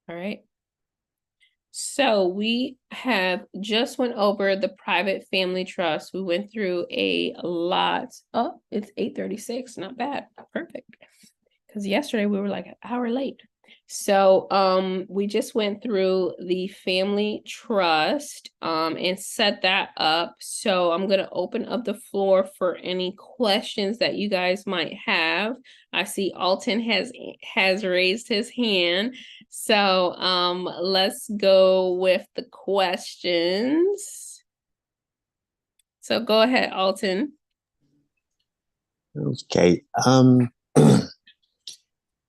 All right. So we have just went over the private family trust. We went through a lot. Oh, it's 8:36. Not bad. Perfect. Because yesterday we were like an hour late. So we just went through the family trust and set that up. So I'm gonna open up the floor for any questions that you guys might have. I see Alton has raised his hand. So let's go with the questions. So go ahead, Alton. Okay.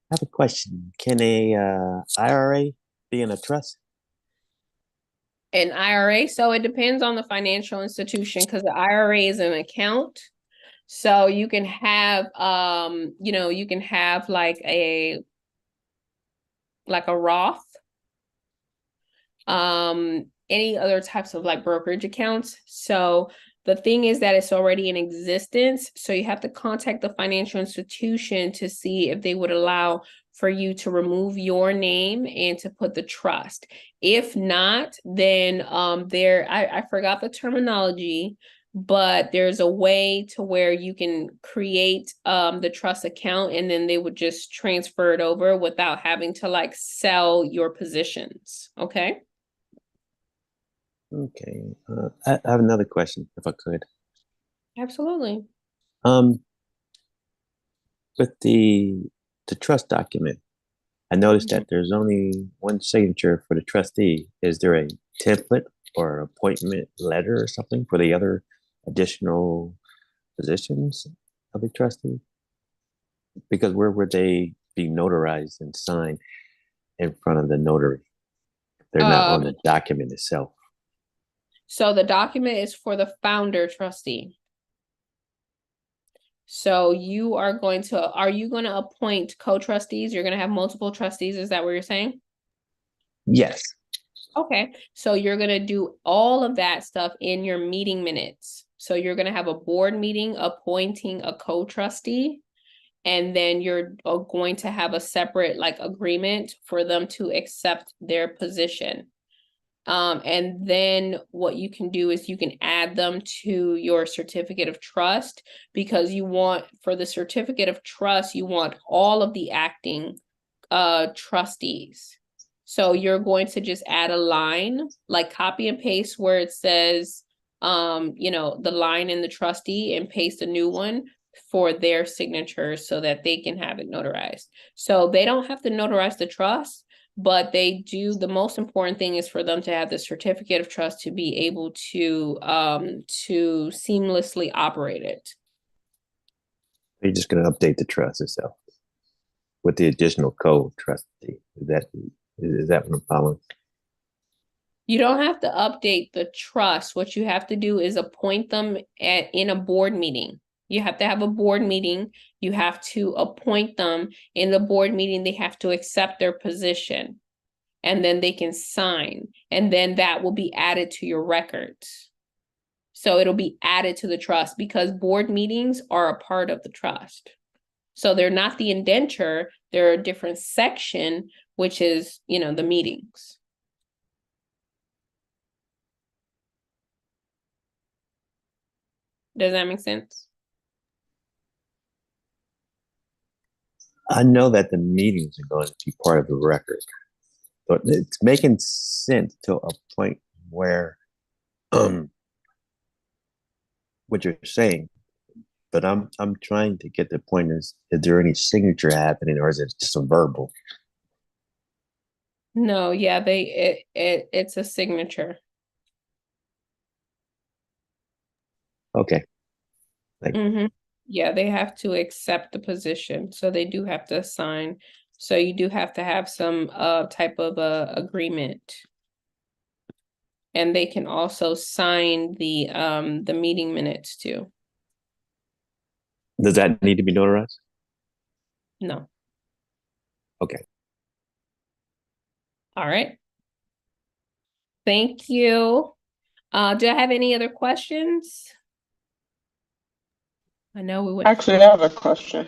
I have a question. Can a IRA be in a trust? An IRA, so it depends on the financial institution because the IRA is an account. So you can have you can have like a Roth, any other types of like brokerage accounts. So the thing is that it's already in existence. So you have to contact the financial institution to see if they would allow for you to remove your name and to put the trust. If not, then I forgot the terminology, but there's a way to where you can create the trust account and then they would just transfer it over without having to like sell your positions. Okay. Okay. I have another question, if I could. Absolutely. Um, with the trust document, I noticed that there's only one signature for the trustee. Is there a template or appointment letter or something for the other additional positions of the trustee? Because where would they be notarized and signed in front of the notary? They're not on Um, the document itself. so the document is for the founder trustee. So are you going to appoint co-trustees? You're going to have multiple trustees. Is that what you're saying? Yes. Okay. So you're going to do all of that stuff in your meeting minutes. So you're going to have a board meeting appointing a co-trustee, and then you're going to have a separate like agreement for them to accept their position. And then what you can do is you can add them to your certificate of trust because for the certificate of trust, you want all of the acting trustees. So you're going to just add a line, like copy and paste where it says the line in the trustee and paste a new one for their signatures so that they can have it notarized. So they don't have to notarize the trust, but they do. The most important thing is for them to have the certificate of trust to be able to seamlessly operate it. You're just going to update the trust itself with the additional co-trustee. Is that what I'm following? You don't have to update the trust. What you have to do is appoint them in a board meeting. You have to have a board meeting. You have to appoint them in the board meeting. They have to accept their position and then they can sign. And then that will be added to your records. So it'll be added to the trust because board meetings are a part of the trust. So they're not the indenture, they're a different section, which is, the meetings. Does that make sense? I know that the meetings are going to be part of the record, but it's making sense to a point where um, what you're saying. But I'm trying to get the point is there any signature happening or is it just a verbal? No, yeah, it's a signature. Okay. Like, Yeah, they have to accept the position, so they do have to sign. So you do have to have some type of agreement. And they can also sign the meeting minutes too. does that need to be notarized? No. Okay. All right. Thank you. Do I have any other questions? I know we went. Actually, I have a question.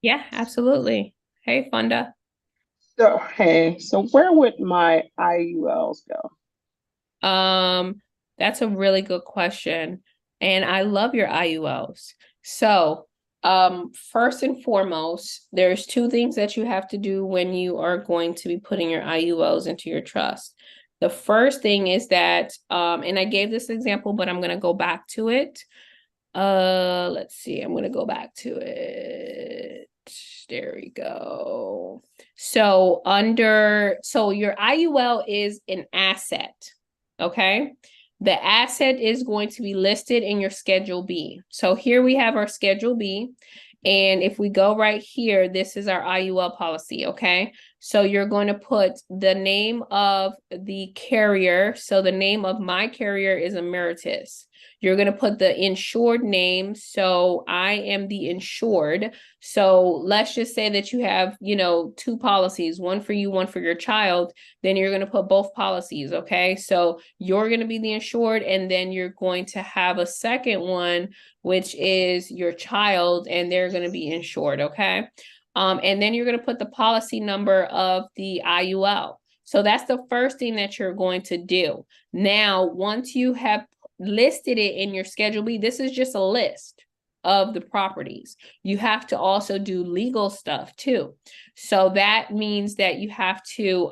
Yeah, absolutely. Hey, Fonda. So, hey, so where would my IULs go? Um, that's a really good question. And I love your IULs. So, first and foremost, there's two things that you have to do when you are going to be putting your IULs into your trust. The first thing is that, and I gave this example, but I'm going to go back to it. Let's see. I'm going to go back to it. There we go. So your IUL is an asset. Okay. The asset is going to be listed in your Schedule B. So here we have our Schedule B. And if we go right here, this is our IUL policy. Okay. So you're going to put the name of the carrier. So the name of my carrier is Emeritus. You're going to put the insured name. So I am the insured. So let's just say that you have, two policies, one for you, one for your child. Then you're going to put both policies. Okay. So you're going to be the insured, and then you're going to have a second one, which is your child, and they're going to be insured. Okay. And then you're going to put the policy number of the IUL. So that's the first thing that you're going to do. Now, once you have listed it in your Schedule B, this is just a list of the properties. You have to also do legal stuff too. So that means that you have to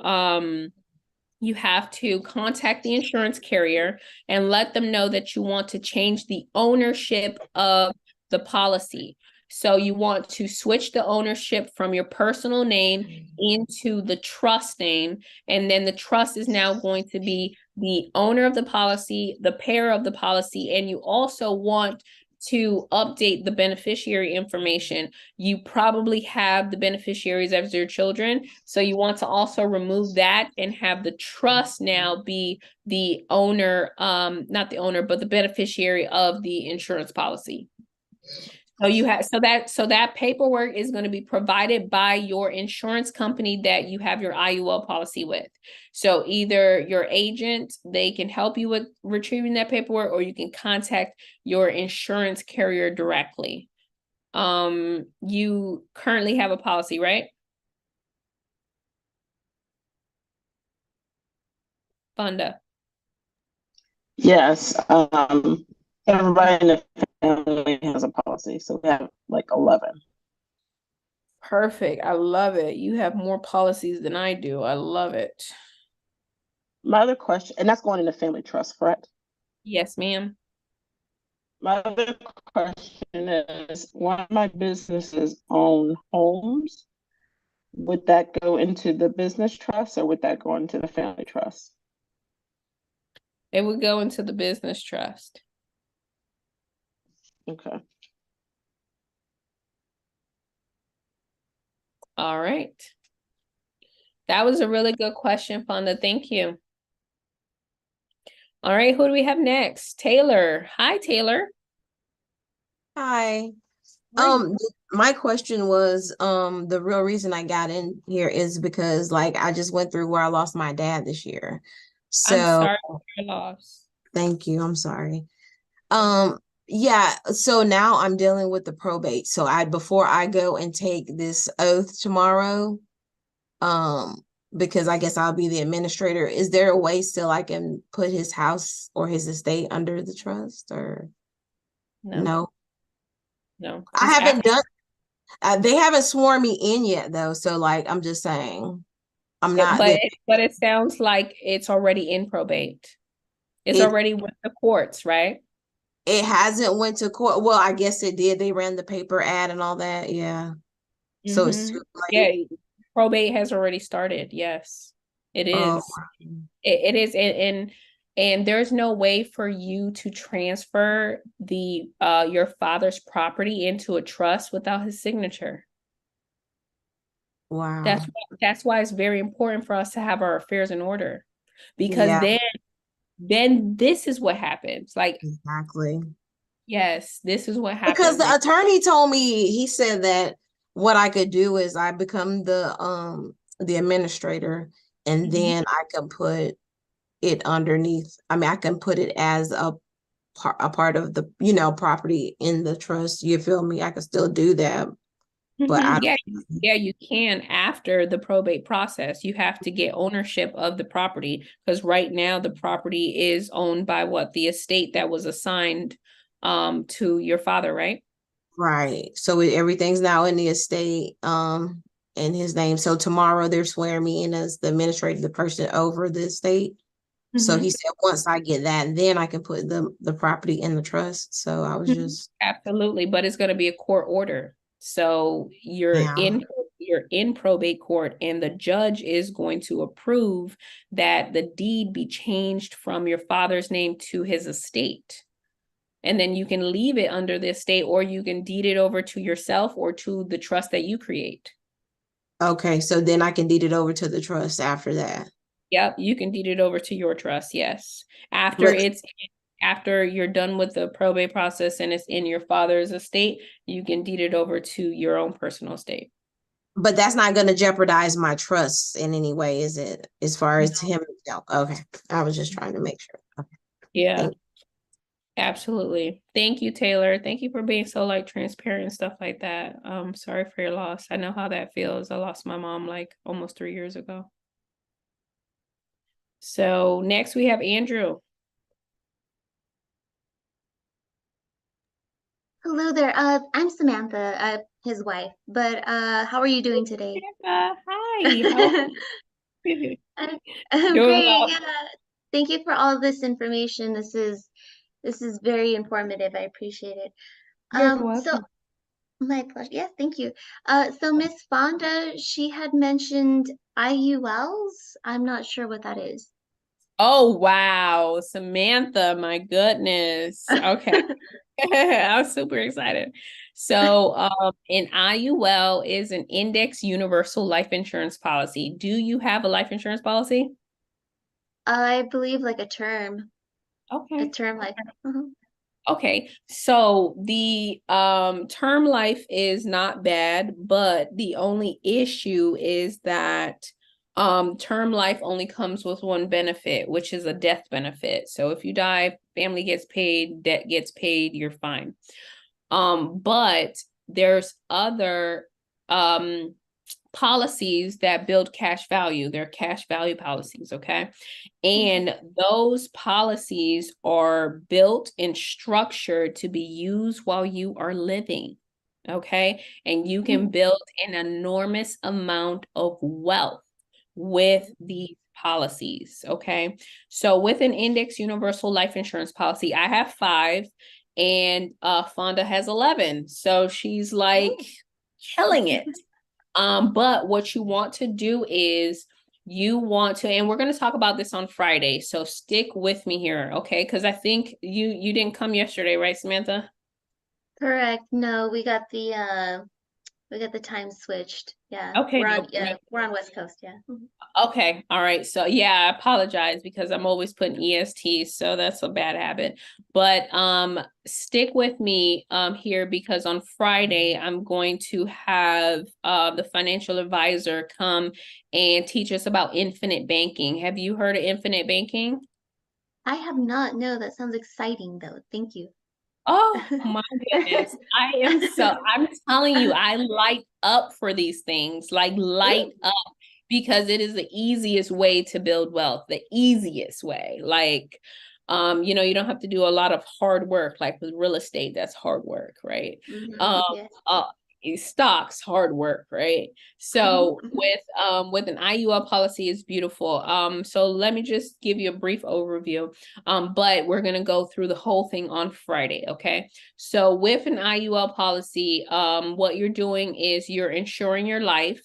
contact the insurance carrier and let them know that you want to change the ownership of the policy. So you want to switch the ownership from your personal name into the trust name. And then the trust is now going to be the owner of the policy, the payer of the policy, and you also want to update the beneficiary information. You probably have the beneficiaries as your children. So you want to also remove that and have the trust now be the owner, not the owner, but the beneficiary of the insurance policy. So that paperwork is going to be provided by your insurance company that you have your IUL policy with. So either your agent, they can help you with retrieving that paperwork, or you can contact your insurance carrier directly. You currently have a policy, right? Fonda. Yes, everybody in the family has a policy, so we have like 11. Perfect. I love it. You have more policies than I do. I love it. My other question, and that's going in the family trust, correct? Yes, ma'am. My other question is, one of my businesses own homes. Would that go into the business trust or would that go into the family trust? It would go into the business trust. Okay. All right. That was a really good question, Fonda. Thank you. All right, who do we have next? Taylor. Hi, Taylor. Hi. Great. My question was, the real reason I got in here is because like I just went through where I lost my dad this year. I'm So sorry for your loss. thank you. I'm sorry. Yeah, so now I'm dealing with the probate. So before I go and take this oath tomorrow, um, because I guess I'll be the administrator, is there a way still I can put his house or his estate under the trust or No, no? no. I haven't done they haven't sworn me in yet though, so like I'm just saying I'm not the But it sounds like it's already in probate. It's it already with the courts, right? it hasn't went to court. Well, I guess it did. They ran the paper ad and all that. Yeah. So it's Mm-hmm. too Yeah, late. probate has already started. Yes, it Oh, is. It is, and there's no way for you to transfer the your father's property into a trust without his signature. wow. That's why it's very important for us to have our affairs in order, because Yeah, then this is what happens. Like, exactly. yes, this is what Because happens. the attorney told me, he said that what I could do is I become the administrator and Mhm. then I can put it underneath. I mean, I can put it as a part of the, property in the trust. You feel me? I can still do that. but I Yeah, don't. yeah, you can after the probate process. You have to get ownership of the property because right now the property is owned by what the estate that was assigned to your father, right? Right. So everything's now in the estate, in his name. So tomorrow they're swearing me in as the administrator, the person over the estate. So he said once I get that, then I can put the property in the trust. So I was just Absolutely, but it's going to be a court order. So now. you're in probate court and the judge is going to approve that the deed be changed from your father's name to his estate. And then you can leave it under the estate or you can deed it over to yourself or to the trust that you create. Okay, so then I can deed it over to the trust after that. Yep, you can deed it over to your trust, yes. But After you're done with the probate process and it's in your father's estate, you can deed it over to your own personal estate. but that's not going to jeopardize my trust in any way, is it? As far as him? No. Okay, I was just trying to make sure. Okay, Yeah, thank absolutely. Thank you, Taylor. Thank you for being so like transparent and stuff like that. Sorry for your loss. I know how that feels. I lost my mom like almost 3 years ago. So next we have Andrew. Hello there. I'm Samantha, his wife. But how are you doing today? Hi. How I'm doing great. well? Yeah. Thank you for all this information. This is very informative. I appreciate it. You're So welcome. my pleasure. Yes, thank you. So Miss Fonda, she had mentioned IULs. I'm not sure what that is. Oh wow, Samantha, my goodness. Okay. I'm super excited. So, an IUL is an index universal life insurance policy. Do you have a life insurance policy? I believe like a term Okay. like. Mhm. Okay. So the term life is not bad, but the only issue is that term life only comes with one benefit, which is a death benefit. So if you die, family gets paid, debt gets paid, you're fine. But there's other policies that build cash value. They're cash value policies, okay? And those policies are built and structured to be used while you are living, okay? And you can build an enormous amount of wealth with these policies, okay? So with an index universal life insurance policy, I have 5 and Fonda has 11. So she's like killing it. But what you want to do is you want to, and we're going to talk about this on Friday. So stick with me here, okay? Because I think you didn't come yesterday, right, Samantha? Correct. No, we got the time switched. Yeah. Okay, We're on West Coast, yeah. okay, all right. So yeah, I apologize because I'm always putting EST, so that's a bad habit. But stick with me here because on Friday I'm going to have the financial advisor come and teach us about infinite banking. Have you heard of infinite banking? I have not. No, that sounds exciting though. Thank you. Oh my goodness. I'm telling you, I light up for these things, like light up because it is the easiest way to build wealth, the easiest way. Like, you don't have to do a lot of hard work, like with real estate, that's hard work, right? Yes. Uh, stocks, hard work, right? So with an IUL policy is beautiful. So let me just give you a brief overview. But we're gonna go through the whole thing on Friday, okay? So with an IUL policy, what you're doing is you're insuring your life.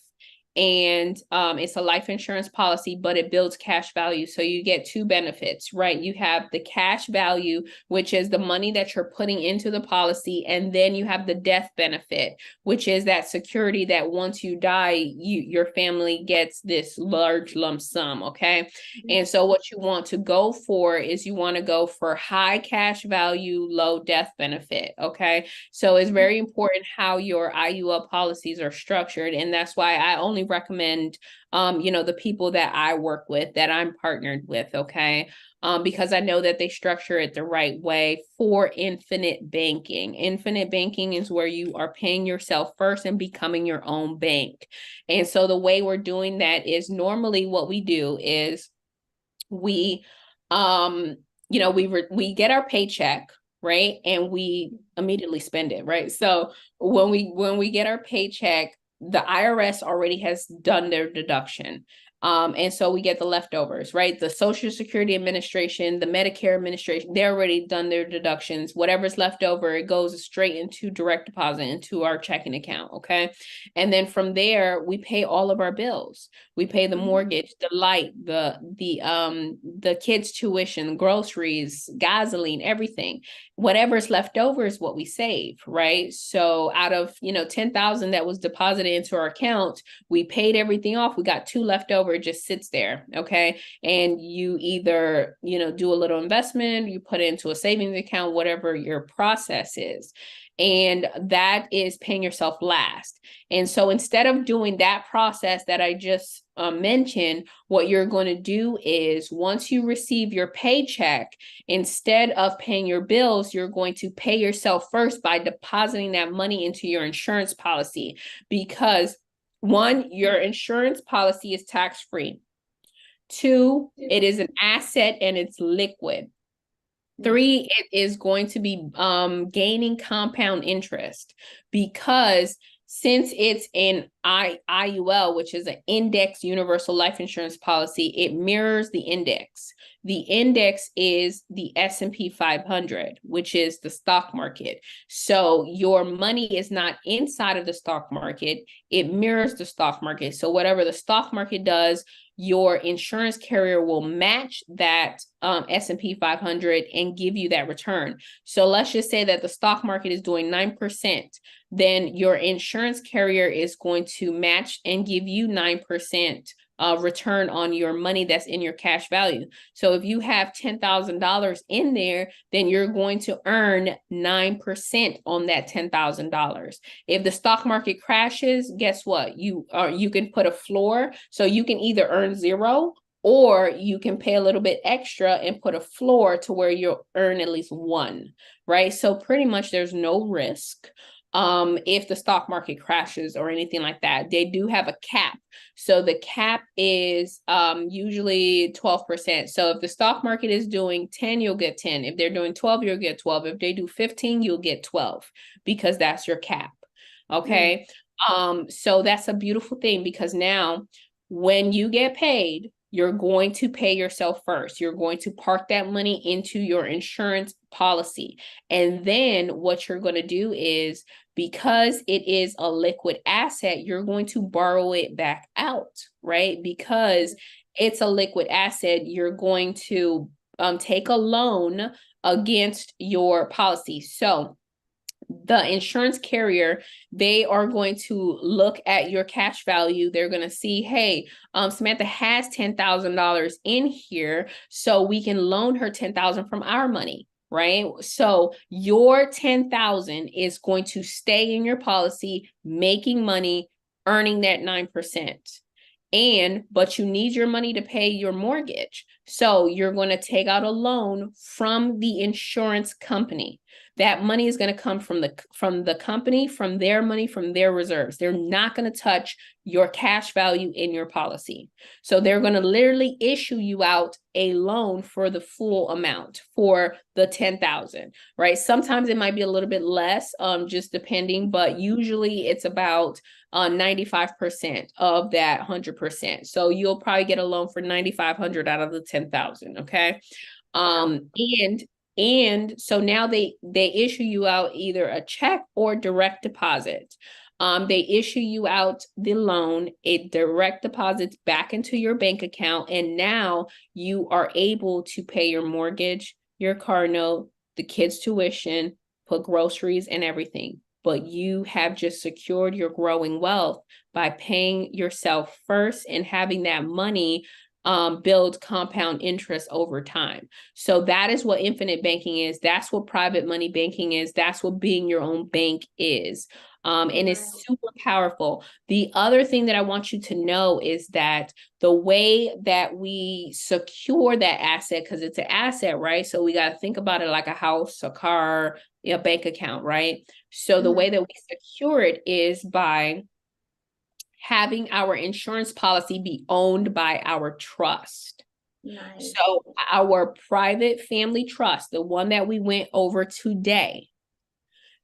And it's a life insurance policy, but it builds cash value. So you get 2 benefits, right? You have the cash value, which is the money that you're putting into the policy. And then you have the death benefit, which is that security that once you die, your family gets this large lump sum, okay? And so what you want to go for is you want to go for high cash value, low death benefit, okay? So it's very important how your IUL policies are structured. And that's why I only only recommend, the people that I work with, that I'm partnered with, okay? Because I know that they structure it the right way for infinite banking. Infinite banking is where you are paying yourself first and becoming your own bank. And so the way we're doing that is, normally what we do is we we get our paycheck, right? And we immediately spend it, right? So when we get our paycheck, the IRS already has done their deduction. And so we get the leftovers, right? The Social Security Administration, the Medicare Administration, they're already done their deductions. Whatever's left over, it goes straight into direct deposit into our checking account, okay? And then from there, we pay all of our bills. We pay the mortgage, the light, the kids' tuition, groceries, gasoline, everything. Whatever's left over is what we save, right? So out of, 10,000 that was deposited into our account, we paid everything off. We got 2 left over, it just sits there, okay? And you either, do a little investment, you put it into a savings account, whatever your process is. And that is paying yourself last. And so instead of doing that process that I just mentioned, what you're going to do is, once you receive your paycheck, instead of paying your bills, you're going to pay yourself first by depositing that money into your insurance policy. Because 1, your insurance policy is tax-free. 2, it is an asset and it's liquid. 3, it is going to be gaining compound interest, because since it's an IUL, which is an index universal life insurance policy, it mirrors the index. The index is the S&P 500, which is the stock market. So your money is not inside of the stock market, it mirrors the stock market. So whatever the stock market does, your insurance carrier will match that S&P 500 and give you that return. So let's just say that the stock market is doing 9%, then your insurance carrier is going to match and give you 9% return on your money that's in your cash value. So if you have $10,000 in there, then you're going to earn 9% on that $10,000. If the stock market crashes, guess what? You can put a floor, so you can either earn 0, or you can pay a little bit extra and put a floor to where you'll earn at least 1, right? So pretty much there's no risk. If the stock market crashes or anything like that. They do have a cap. So the cap is usually 12%. So if the stock market is doing 10, you'll get 10. If they're doing 12, you'll get 12. If they do 15, you'll get 12, because that's your cap. Okay. So that's a beautiful thing, because now when you get paid, you're going to pay yourself first. You're going to park that money into your insurance policy. And then what you're going to do is, because it is a liquid asset, you're going to borrow it back out, right? Because it's a liquid asset, you're going to take a loan against your policy. So the insurance carrier, they are going to look at your cash value. They're going to see, hey, Samantha has $10,000 in here, so we can loan her $10,000 from our money, right? So your $10,000 is going to stay in your policy, making money, earning that 9%. But you need your money to pay your mortgage. So you're going to take out a loan from the insurance company. That money is going to come from the company, from their money, from their reserves. They're not going to touch your cash value in your policy. So they're going to literally issue you out a loan for the full amount, for the 10,000, right? Sometimes it might be a little bit less, just depending, but usually it's about 95% of that 100%. So you'll probably get a loan for 9,500 out of the 10,000. Okay. And so now they issue you out either a check or direct deposit. They issue you out the loan, it direct deposits back into your bank account, and now you are able to pay your mortgage, your car note, the kids' tuition, put groceries and everything. But you have just secured your growing wealth by paying yourself first and having that money build compound interest over time. So that is what infinite banking is. That's what private money banking is. That's what being your own bank is. And it's super powerful. The other thing that I want you to know is that the way that we secure that asset, because it's an asset, right? So we got to think about it like a house, a car, a bank account, right? So the way that we secure it is by having our insurance policy be owned by our trust. Nice. So our private family trust, the one that we went over today,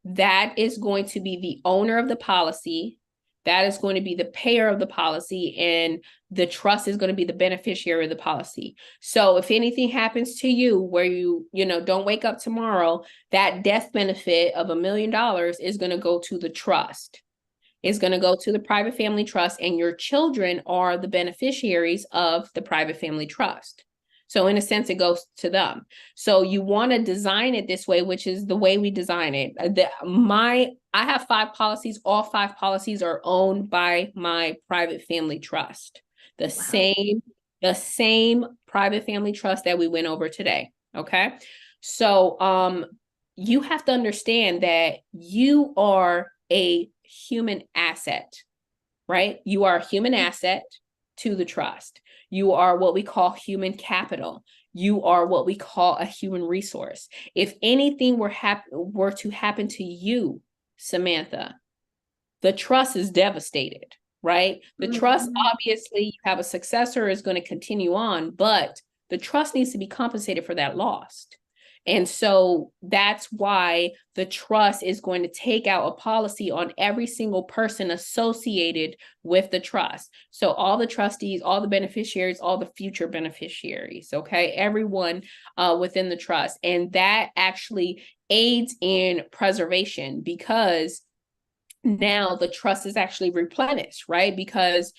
that is going to be the owner of the policy. That is going to be the payer of the policy, and the trust is going to be the beneficiary of the policy. So if anything happens to you where you don't wake up tomorrow, that death benefit of $1 million is going to go to the trust. It's going to go to the private family trust, and your children are the beneficiaries of the private family trust. So in a sense, it goes to them. So you want to design it this way, which is the way we design it. I have 5 policies. All 5 policies are owned by my private family trust. The same private family trust that we went over today. Okay. So you have to understand that you are a human asset, right? You are a human asset to the trust. You are what we call human capital. You are what we call a human resource. If anything were to happen to you, Samantha, the trust is devastated, right? The trust, obviously, you have a successor is going to continue on, but the trust needs to be compensated for that loss. And so that's why the trust is going to take out a policy on every single person associated with the trust. So all the trustees, all the beneficiaries, all the future beneficiaries, okay, everyone within the trust. And that actually aids in preservation, because now the trust is actually replenished, right? Because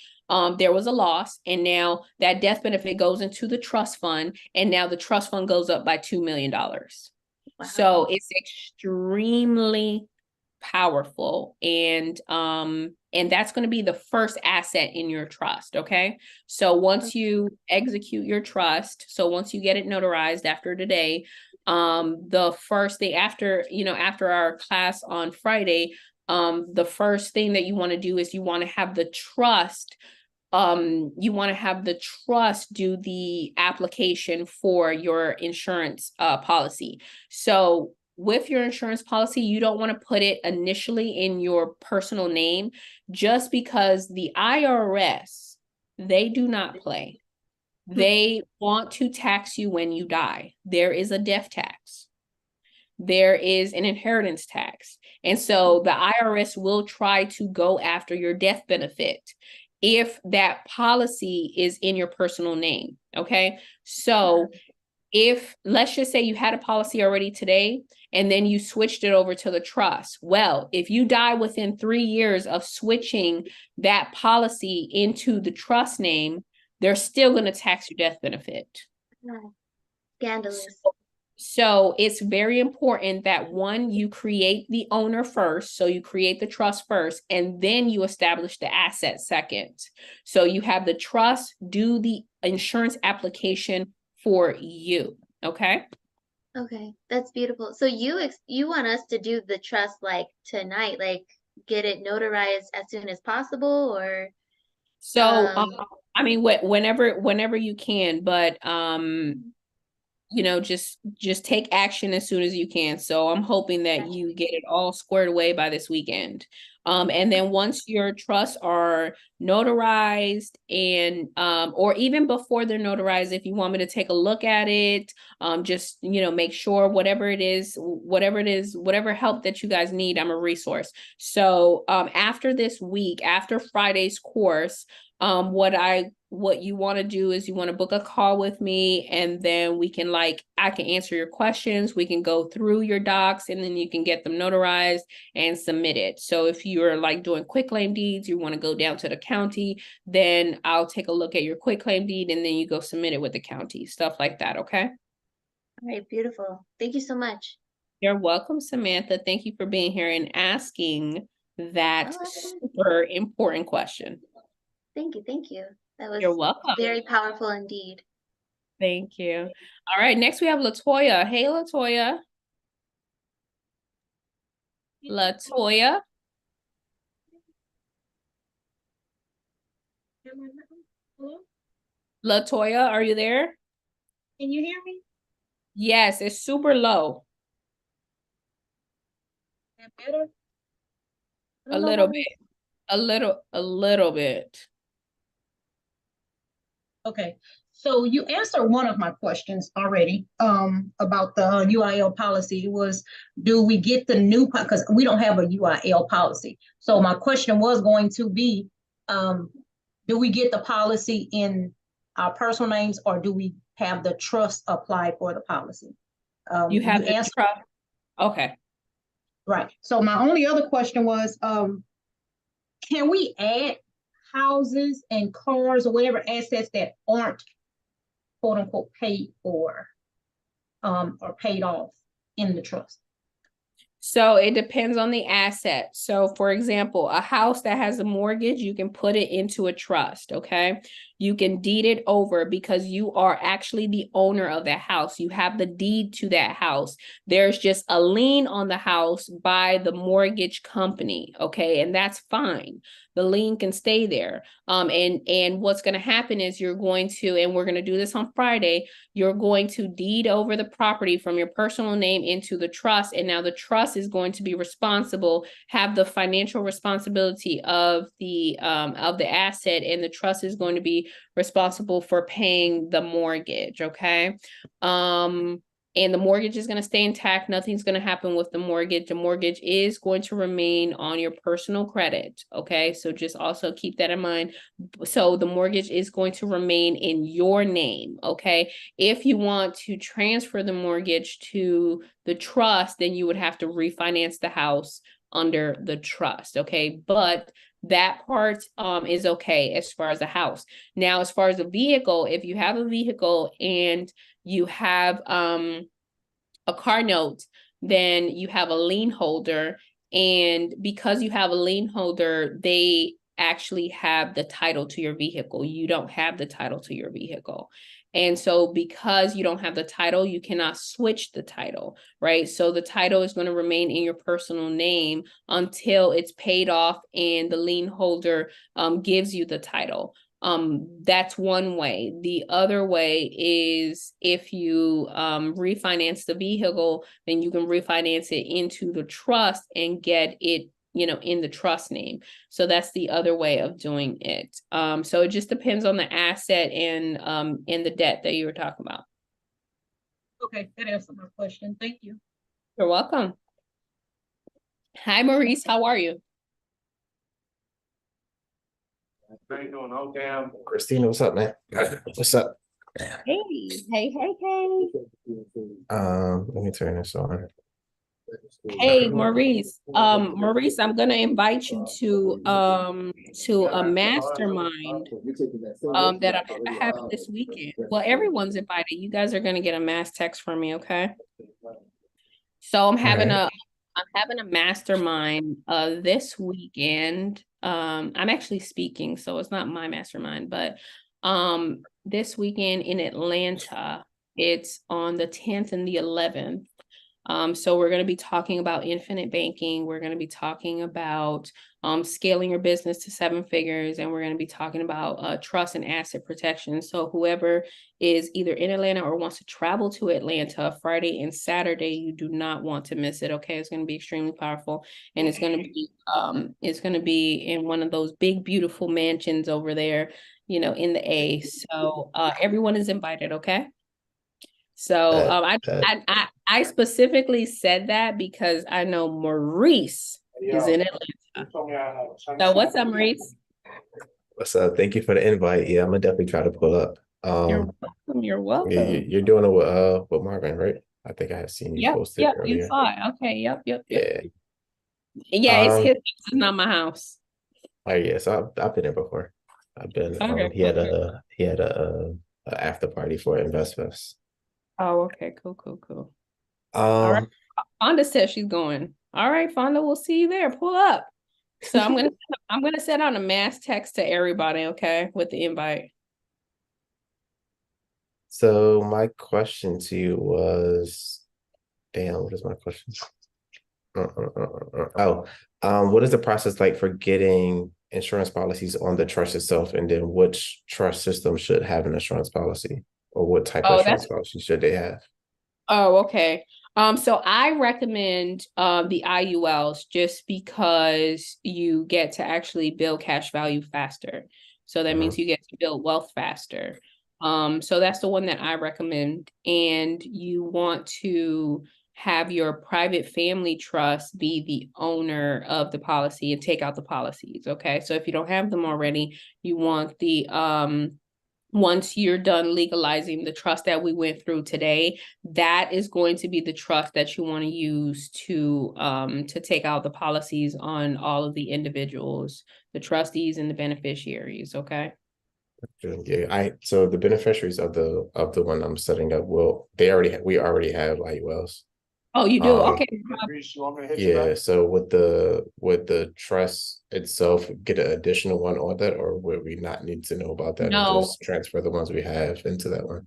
there was a loss, and now that death benefit goes into the trust fund, and now the trust fund goes up by $2 million. Wow. So it's extremely powerful, and that's going to be the first asset in your trust. Okay. So once you execute your trust, so once you get it notarized after today, the first day after our class on Friday, the first thing that you want to do is you want to have the trust do the application for your insurance policy. So with your insurance policy, you don't want to put it initially in your personal name, just because the IRS, they do not play. They want to tax you when you die. There is a death tax. There is an inheritance tax. And so the IRS will try to go after your death benefit if that policy is in your personal name. Okay. So if, let's just say you had a policy already today, and then you switched it over to the trust. Well, if you die within 3 years of switching that policy into the trust name, they're still going to tax your death benefit. Scandalous. So it's very important that, one, you create the owner first. So you create the trust first, and then you establish the asset second. So you have the trust do the insurance application for you. Okay. Okay, that's beautiful. So you want us to do the trust like tonight, like get it notarized as soon as possible, or? So I mean, whenever you can, but just take action as soon as you can. So I'm hoping that you get it all squared away by this weekend. And then once your trusts are notarized, and or even before they're notarized, if you want me to take a look at it, just make sure whatever help that you guys need, I'm a resource. So after this week, after Friday's course, what you want to do is you want to book a call with me, and then I can answer your questions. We can go through your docs, and then you can get them notarized and submit it. So if you're doing quitclaim deeds, you want to go down to the county, then I'll take a look at your quitclaim deed, and then you go submit it with the county, stuff like that. Okay. All right. Beautiful. Thank you so much. You're welcome, Samantha. Thank you for being here and asking that super important question. Thank you. Thank you. That was You're welcome. Very powerful indeed. Thank you. All right, next we have Latoya. Hey, Latoya. Latoya. Hello? Latoya, are you there? Can you hear me? Yes, it's super low. That better? I A don't know little why. bit. A little bit. Okay, so you answered one of my questions already, about the UIL policy. It was, do we get the new, because we don't have a UIL policy. So my question was going to be, do we get the policy in our personal names, or do we have the trust apply for the policy? You have You the answered, trust. Okay. right. So my only other question was, can we add houses and cars or whatever assets that aren't quote unquote paid for, or paid off in the trust? So it depends on the asset. So for example, a house that has a mortgage, you can put it into a trust, okay? You can deed it over because you are actually the owner of that house. You have the deed to that house. There's just a lien on the house by the mortgage company, okay? And that's fine. The lien can stay there. And what's going to happen is you're going to, and we're going to do this on Friday, you're going to deed over the property from your personal name into the trust. And now the trust is going to be responsible, have the financial responsibility of the asset, and the trust is going to be responsible for paying the mortgage. Okay. And the mortgage is going to stay intact. Nothing's going to happen with the mortgage. The mortgage is going to remain on your personal credit. Okay. So just also keep that in mind. So the mortgage is going to remain in your name. Okay. If you want to transfer the mortgage to the trust, then you would have to refinance the house under the trust. Okay. But that part is okay as far as the house. Now, as far as the vehicle, if you have a vehicle and you have a car note, then you have a lien holder. And because you have a lien holder, they actually have the title to your vehicle. You don't have the title to your vehicle. And so because you don't have the title, you cannot switch the title, right? So the title is going to remain in your personal name until it's paid off and the lien holder gives you the title. That's one way. The other way is if you refinance the vehicle, then you can refinance it into the trust and get it, in the trust name. So that's the other way of doing it. So it just depends on the asset and the debt that you were talking about. Okay, that answered my question. Thank you. You're welcome. Hi, Maurice. How are you? How you doing? Oh, damn. Christina, what's up, man? What's up? Hey. Let me turn this on. Hey, Maurice. Maurice, I'm gonna invite you to a mastermind that I have this weekend. Well, everyone's invited. You guys are gonna get a mass text from me, okay? So I'm having a mastermind this weekend. I'm actually speaking, so it's not my mastermind, but this weekend in Atlanta, it's on the 10th and the 11th. So we're going to be talking about infinite banking. We're going to be talking about scaling your business to 7 figures, and we're going to be talking about trust and asset protection. So whoever is either in Atlanta or wants to travel to Atlanta Friday and Saturday, you do not want to miss it. Okay, it's going to be extremely powerful, and it's going to be in one of those big, beautiful mansions over there, in the A. So everyone is invited. Okay. So I specifically said that because I know Maurice is in Atlanta. So what's up, Maurice? What's up? Thank you for the invite. Yeah, I'm gonna definitely try to pull up. You're welcome. You're welcome. You're doing it with Marvin, right? I think I have seen you post it You earlier. saw it. Okay. Yep. Yeah. Yeah, it's his house, it's not my house. Oh yeah, so I've been there before. I've been. Okay, He had a after party for InvestFest. Oh, okay. Cool. All right. Um. Fonda says she's going. All right, Fonda, we'll see you there. Pull up. So I'm gonna send out a mass text to everybody, okay, with the invite. So my question to you was, damn, what is my question? What is the process like for getting insurance policies on the trust itself, and then which trust system should have an insurance policy, or what type of Oh, insurance policy should they have? Oh, okay. So I recommend the IULs just because you get to actually build cash value faster. So that means you get to build wealth faster. So that's the one that I recommend. And you want to have your private family trust be the owner of the policy and take out the policies. Okay. So if you don't have them already, you want the once you're done legalizing the trust that we went through today, that is going to be the trust that you want to use to take out the policies on all of the individuals, the trustees and the beneficiaries. Okay. Yeah, so the beneficiaries of the one I'm setting up we already have IULs. Oh, you do? Okay. Reese, you want me to hit you Yeah, back? so would the trust itself get an additional one on that, or would we not need to know about that and No. just transfer the ones we have into that one?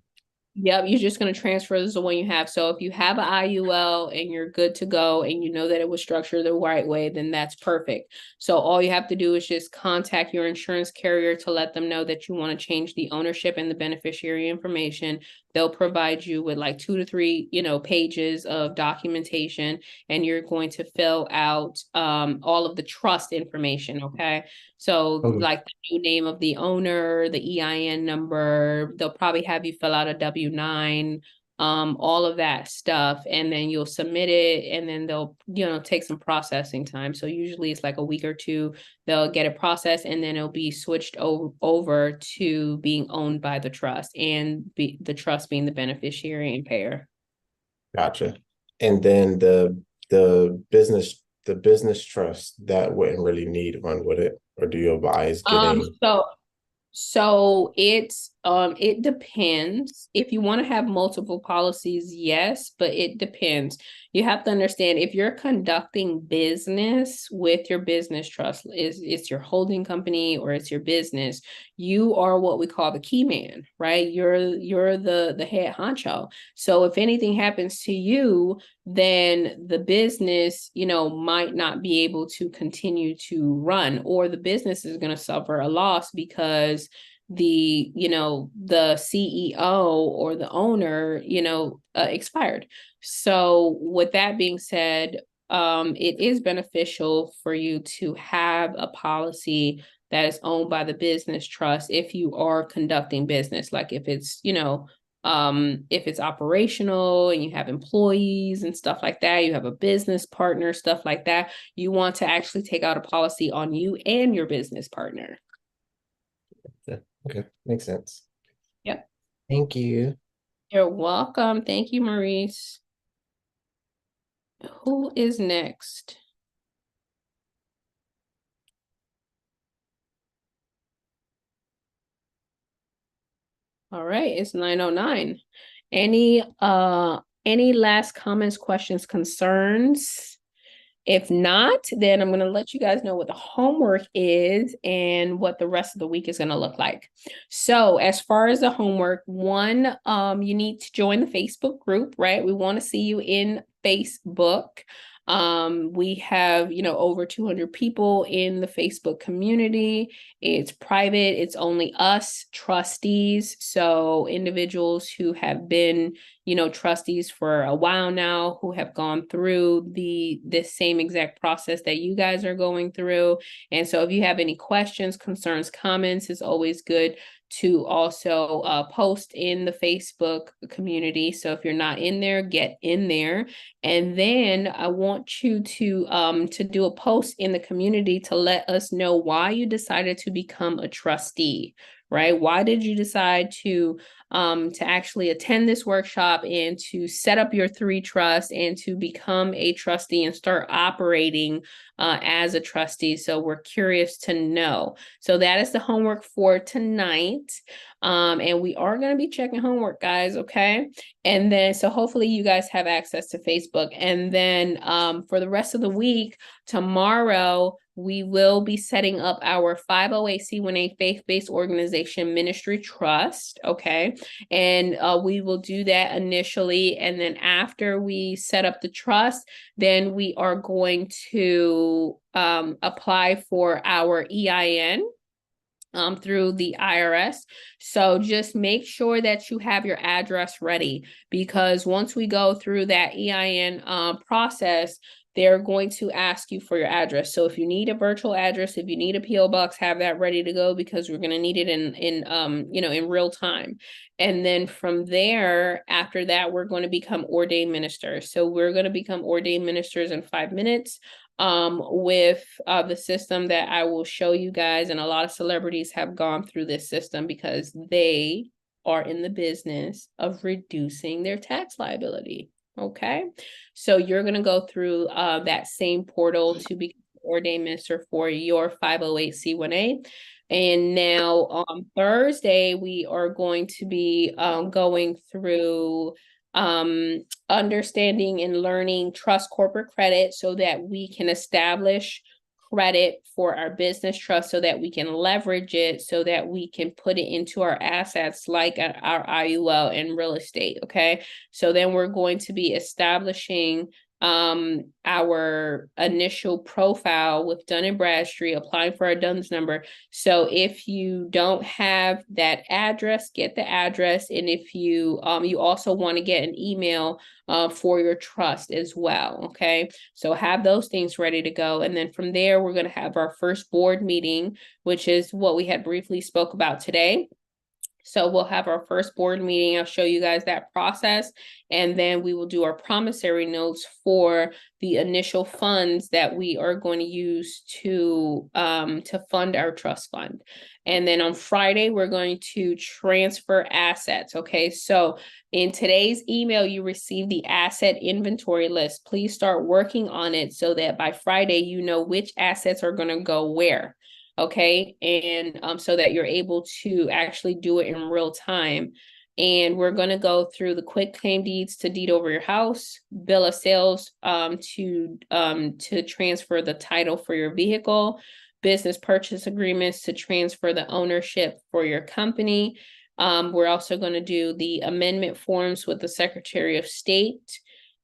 Yep, you're just going to transfer this the one you have. So if you have an IUL and you're good to go and you know that it was structured the right way, then that's perfect. So all you have to do is just contact your insurance carrier to let them know that you want to change the ownership and the beneficiary information. They'll provide you with like 2 to 3, pages of documentation, and you're going to fill out all of the trust information, okay? So Okay. like the new name of the owner, the EIN number, they'll probably have you fill out a W-9, all of that stuff, and then you'll submit it, and then they'll, take some processing time. So usually it's like a week or two, they'll get it processed, and then it'll be switched over to being owned by the trust, and the trust being the beneficiary and payer. Gotcha. And then the business trust, that wouldn't really need one, would it? Or do you advise getting? So it depends. If you want to have multiple policies, yes, but it depends. You have to understand, if you're conducting business with your business trust, it's your holding company or it's your business, you are what we call the key man, right? You're the head honcho. So if anything happens to you, then the business, might not be able to continue to run, or the business is going to suffer a loss because the CEO or the owner expired. So with that being said, it is beneficial for you to have a policy that is owned by the business trust if you are conducting business, like if it's operational and you have employees and stuff like that, you have a business partner, stuff like that, you want to actually take out a policy on you and your business partner. Okay, makes sense. Yep. Thank you. You're welcome. Thank you, Maurice. Who is next? All right, it's 9:09. Any last comments, questions, concerns? If not, then I'm going to let you guys know what the homework is and what the rest of the week is going to look like. So as far as the homework, one, you need to join the Facebook group, right? We want to see you in Facebook. We have, over 200 people in the Facebook community. It's private. It's only us trustees. So individuals who have been, trustees for a while now, who have gone through this same exact process that you guys are going through. And so if you have any questions, concerns, comments, it's always good to also post in the Facebook community. So if you're not in there, get in there. And then I want you to do a post in the community to let us know why you decided to become a trustee, right? Why did you decide to actually attend this workshop and to set up your 3 trusts and to become a trustee and start operating as a trustee? So we're curious to know. So that is the homework for tonight. And we are going to be checking homework, guys, okay? And then, so hopefully you guys have access to Facebook. And then for the rest of the week, tomorrow, we will be setting up our 508c1a faith-based organization ministry trust, okay? And we will do that initially. And then after we set up the trust, then we are going to apply for our EIN through the IRS. So just make sure that you have your address ready, because once we go through that EIN process, they're going to ask you for your address. So if you need a virtual address, if you need a PO box, have that ready to go, because we're going to need it in real time. And then from there, after that, we're going to become ordained ministers. So we're going to become ordained ministers in 5 minutes with the system that I will show you guys. And a lot of celebrities have gone through this system because they are in the business of reducing their tax liability. Okay, so you're going to go through that same portal to become ordained minister for your 508c1a. And now on Thursday, we are going to be going through understanding and learning trust corporate credit, so that we can establish credit for our business trust, so that we can leverage it, so that we can put it into our assets like our IUL and real estate. Okay, so then we're going to be establishing our initial profile with Dun & Bradstreet, applying for our DUNS number. So if you don't have that address, get the address. And if you you also want to get an email for your trust as well. Okay, so have those things ready to go. And then from there, we're going to have our first board meeting, which is what we had briefly spoke about today. So we'll have our first board meeting. I'll show you guys that process. And then we will do our promissory notes for the initial funds that we are going to use to fund our trust fund. And then on Friday, we're going to transfer assets. Okay, so in today's email, you receive the asset inventory list. Please start working on it so that by Friday, you know which assets are going to go where. Okay, and so that you're able to actually do it in real time. And we're going to go through the quick claim deeds to deed over your house, bill of sales to transfer the title for your vehicle, business purchase agreements to transfer the ownership for your company. We're also going to do the amendment forms with the Secretary of State.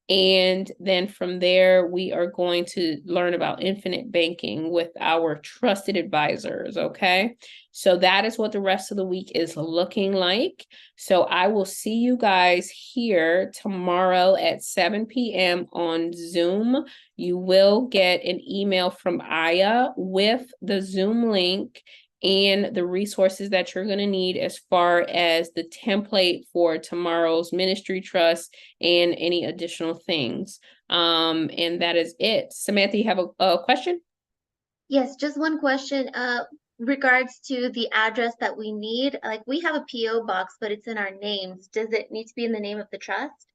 And then from there, we are going to learn about infinite banking with our trusted advisors. Okay, so that is what the rest of the week is looking like. So I will see you guys here tomorrow at 7 p.m. on Zoom. You will get an email from Aya with the Zoom link and the resources that you're going to need as far as the template for tomorrow's ministry trust and any additional things. And that is it. Samantha, you have a question? Yes, just one question. Regards to the address that we need, like we have a PO box, but it's in our names. Does it need to be in the name of the trust?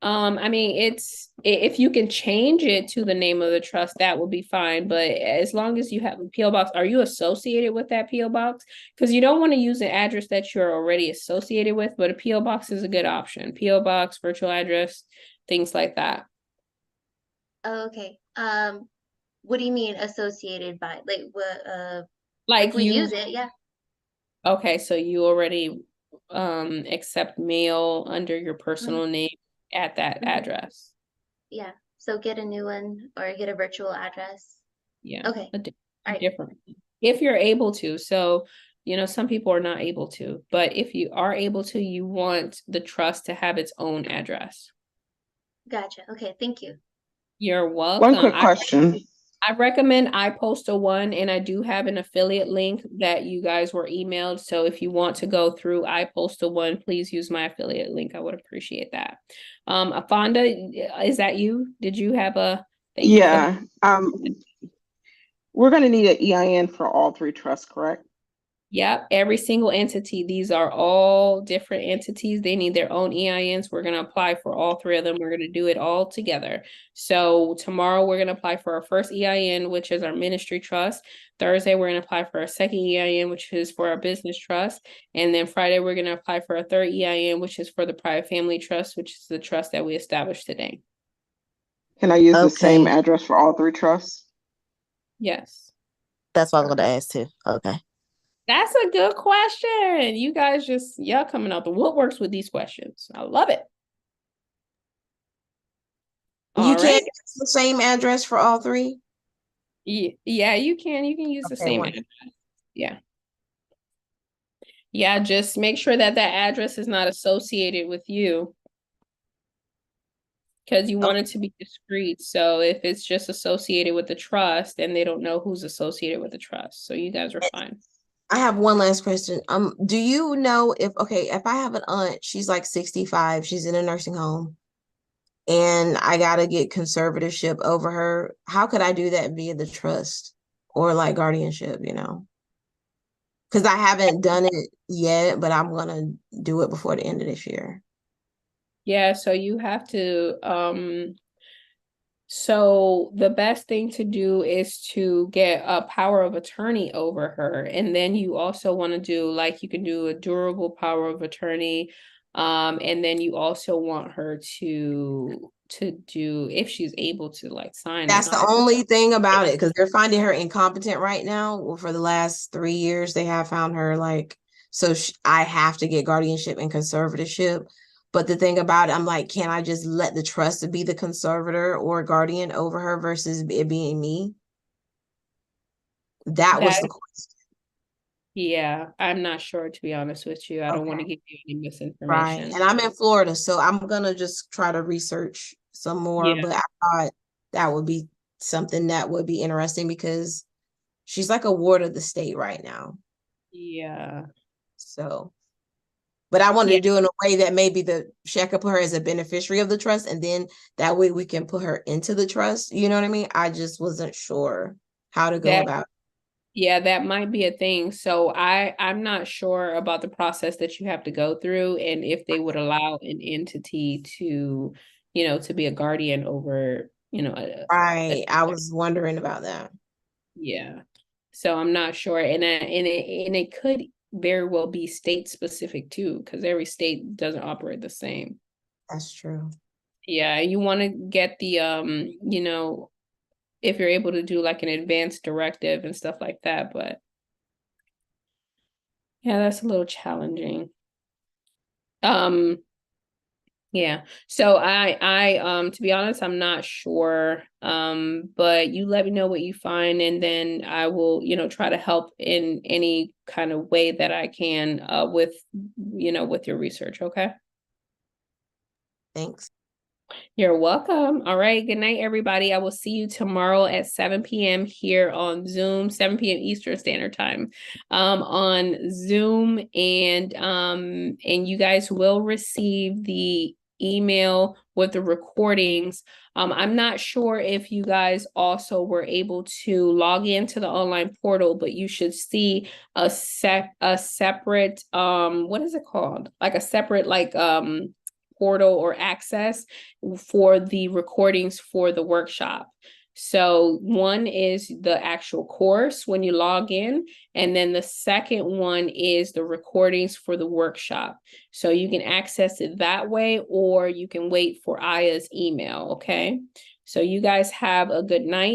I mean, if you can change it to the name of the trust, that will be fine. But as long as you have a PO box, are you associated with that PO box? Because you don't want to use an address that you're already associated with, but a PO box is a good option. PO box, virtual address, things like that. Okay. What do you mean associated by? Like what? Like if we use it, yeah. Okay, so you already accept mail under your personal name at that address. Yeah, so get a new one or get a virtual address. Yeah. Okay. Different. If you're able to. So, some people are not able to, but if you are able to, you want the trust to have its own address. Gotcha. Okay, thank you. You're welcome. One quick question. I recommend iPostal1, and I do have an affiliate link that you guys were emailed. So if you want to go through iPostal1, please use my affiliate link. I would appreciate that. Afonda, is that you? Did you have a? Yeah. We're going to need an EIN for all 3 trusts, correct? Yep, every single entity. These are all different entities. They need their own EINs. We're going to apply for all 3 of them. We're going to do it all together. So tomorrow we're going to apply for our first EIN, which is our ministry trust. Thursday, we're going to apply for our second EIN, which is for our business trust. And then Friday, we're going to apply for our third EIN, which is for the private family trust, which is the trust that we established today. Can I use the same address for all 3 trusts? Yes. That's what I was gonna ask too. Okay. That's a good question. You guys y'all coming out the woodworks with these questions. I love it. You All right. can't use the same address for all three? Yeah, you can. You can use the Okay, same wonderful. address. Yeah. Yeah, just make sure that that address is not associated with you. Because you want it to be discreet. So if it's just associated with the trust, then they don't know who's associated with the trust. So you guys are fine. I have one last question. Do you know if I have an aunt, she's like 65, she's in a nursing home, and I gotta get conservatorship over her. How could I do that via the trust or like guardianship, you know? Because I haven't done it yet, but I'm gonna do it before the end of this year. Yeah, so you have to so the best thing to do is to get a power of attorney over her. And then you also want to do, like, you can do a durable power of attorney. And then you also want her to do, if she's able to like sign That's it. the only thing about it, because they're finding her incompetent right now. Well, for the last 3 years, they have found her like, so I have to get guardianship and conservatorship. But the thing about it, I'm like, can I just let the trust be the conservator or guardian over her versus it being me? That was the question. Yeah, I'm not sure, to be honest with you. I don't want to Okay. give you any Right. misinformation. And I'm in Florida, so I'm gonna just try to research some more. Yeah. But I thought that would be something that would be interesting because she's like a ward of the state right now. Yeah. So, but I wanted Yeah. to do it in a way that maybe she could put her as a beneficiary of the trust, and then that way we can put her into the trust. You know what I mean? I just wasn't sure how to go about it. Yeah, that might be a thing. So I'm not sure about the process that you have to go through and if they would allow an entity to, to be a guardian over, Right. I was wondering about that. yeah. So I'm not sure. And it could very well be state specific too, because every state doesn't operate the same. That's true. Yeah, you want to get the if you're able to do like an advanced directive and stuff like that, but yeah, that's a little challenging. Yeah. So I to be honest, I'm not sure. But you let me know what you find, and then I will, try to help in any kind of way that I can with with your research, okay? Thanks. You're welcome. All right. Good night, everybody. I will see you tomorrow at 7 p.m. here on Zoom, 7 p.m. Eastern Standard Time, on Zoom. And you guys will receive the email with the recordings. I'm not sure if you guys also were able to log into the online portal, but you should see a separate, what is it called? Like a separate, like, portal or access for the recordings for the workshop. So one is the actual course when you log in, and then the second one is the recordings for the workshop. So you can access it that way, or you can wait for Aya's email, okay? So you guys have a good night.